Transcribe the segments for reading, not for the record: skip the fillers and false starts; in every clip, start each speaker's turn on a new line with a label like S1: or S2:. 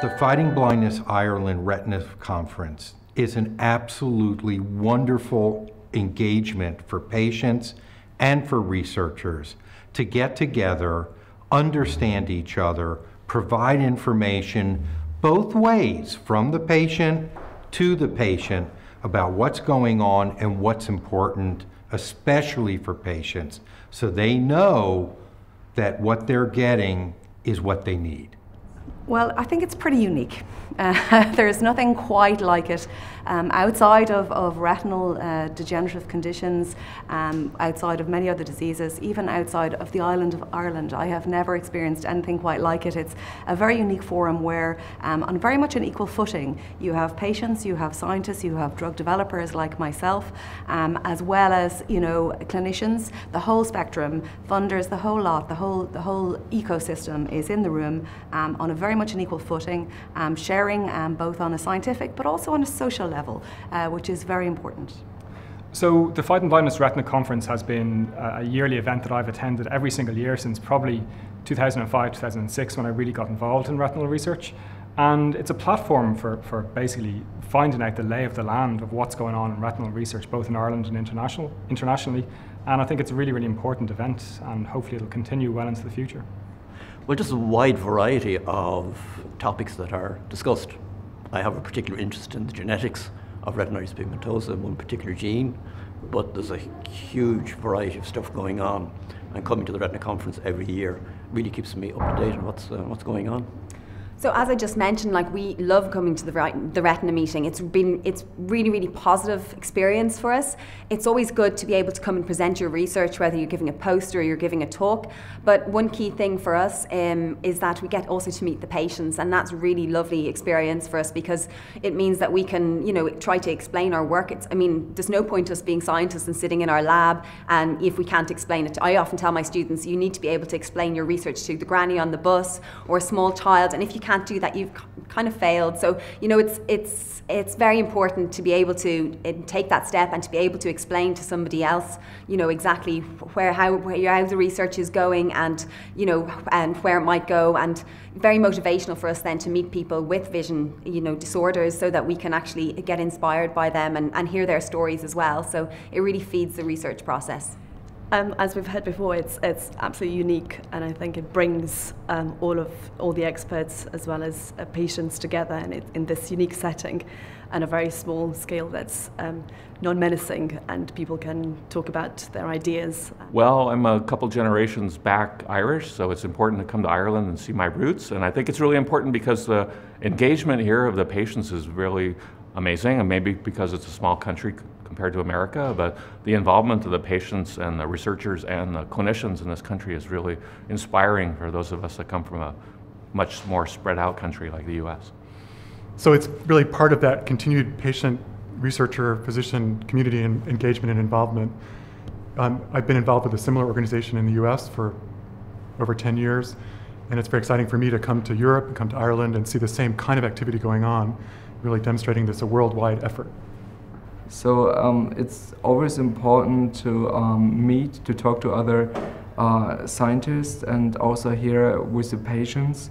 S1: The Fighting Blindness Ireland Retina Conference is an absolutely wonderful engagement for patients and for researchers to get together, understand each other, provide information both ways, from the patient to the patient, about what's going on and what's important, especially for patients, so they know that what they're getting is what they need.
S2: Well, I think it's pretty unique. There's nothing quite like it outside of retinal degenerative conditions, outside of many other diseases, even outside of the island of Ireland. I have never experienced anything quite like it. It's a very unique forum where, on very much an equal footing, you have patients, you have scientists, you have drug developers like myself, as well as, you know, clinicians, the whole spectrum, funders, the whole lot, the whole ecosystem is in the room on a very much an equal footing, sharing both on a scientific but also on a social level, which is very important.
S3: So the Fighting Blindness Retina Conference has been a yearly event that I've attended every single year since probably 2005, 2006, when I really got involved in retinal research. And it's a platform for basically finding out the lay of the land of what's going on in retinal research, both in Ireland and internationally. And I think it's a really, really important event, and hopefully it'll continue well into the future.
S4: Well, just a wide variety of topics that are discussed. I have a particular interest in the genetics of retinitis pigmentosa, one particular gene, but there's a huge variety of stuff going on, and coming to the Retina Conference every year really keeps me up to date on what's going on.
S5: So as I just mentioned, like, we love coming to the retina meeting. It's really, really positive experience for us. It's always good to be able to come and present your research, whether you're giving a poster or you're giving a talk. But one key thing for us is that we get also to meet the patients, and that's a really lovely experience for us, because it means that we can, you know, try to explain our work. I mean, there's no point us being scientists and sitting in our lab, and if we can't explain it. I often tell my students, you need to be able to explain your research to the granny on the bus or a small child, and if you can't do that, you've kind of failed. So, you know, it's very important to be able to take that step and to be able to explain to somebody else, you know, exactly how the research is going, and, you know, and where it might go, and very motivational for us then to meet people with vision, you know, disorders, so that we can actually get inspired by them and hear their stories as well. So it really feeds the research process.
S6: As we've heard before, it's absolutely unique, and I think it brings all the experts as well as patients together in this unique setting, and a very small scale that's non-menacing, and people can talk about their ideas.
S7: Well, I'm a couple generations back Irish, so it's important to come to Ireland and see my roots, and I think it's really important because the engagement here of the patients is really amazing, and maybe because it's a small country compared to America, but the involvement of the patients and the researchers and the clinicians in this country is really inspiring for those of us that come from a much more spread out country like the US.
S8: So it's really part of that continued patient, researcher, physician community and engagement and involvement. I've been involved with a similar organization in the US for over 10 years, and it's very exciting for me to come to Europe and come to Ireland and see the same kind of activity going on, really demonstrating this a worldwide effort.
S9: So it's always important to meet, to talk to other scientists, and also here with the patients,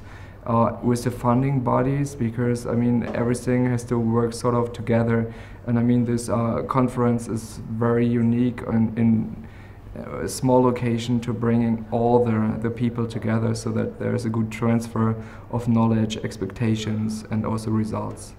S9: with the funding bodies, because I mean everything has to work sort of together. And I mean this conference is very unique in a small location to bringing all the people together, so that there is a good transfer of knowledge, expectations, and also results.